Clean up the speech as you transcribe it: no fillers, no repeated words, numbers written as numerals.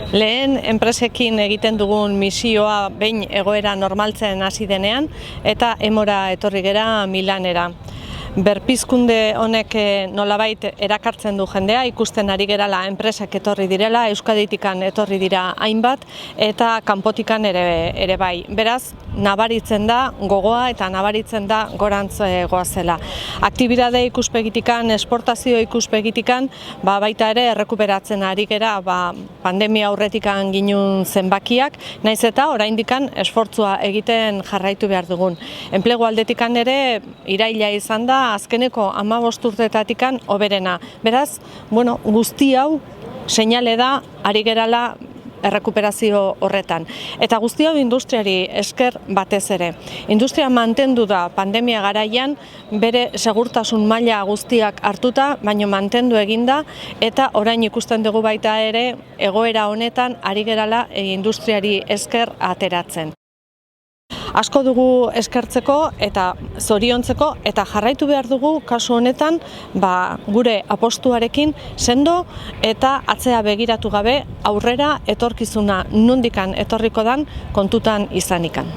Lehen enpresekin egiten dugun misioa behin egoera normaltzen hasi denean eta emora etorri gera Milanera. Berpizkunde honek nolabait erakartzen du jendea, ikusten ari gerala enpresak etorri direla, Euskaditikan etorri dira hainbat eta kanpotikan ere bai. Beraz, nabaritzen da gogoa eta nabaritzen da gorantz goazela. Aktibitate ikuspegitikan, esportazio ikuspegitikan, baita ere errekuperatzen ari gera pandemia aurretikan ginun zenbakiak, naiz eta oraindikan esfortzua egiten jarraitu behar dugun. Enplegu aldetikan ere iraila izan da azkeneko 15 urteetatikan hoberena. Beraz, guzti hau seinale da ari gerala errekuperazio horretan. Eta guzti hau industriari esker batez ere. Industria mantendu da pandemia garaian bere segurtasun maila guztiak hartuta, baino mantendu eginda eta orain ikusten dugu baita ere egoera honetan ari gerala industriari esker ateratzen. Asko dugu eskertzeko eta zoriontzeko eta jarraitu behar dugu kasu honetan gure apostuarekin sendo eta atzea begiratu gabe aurrera etorkizuna nondikan etorriko dan kontutan izanikan.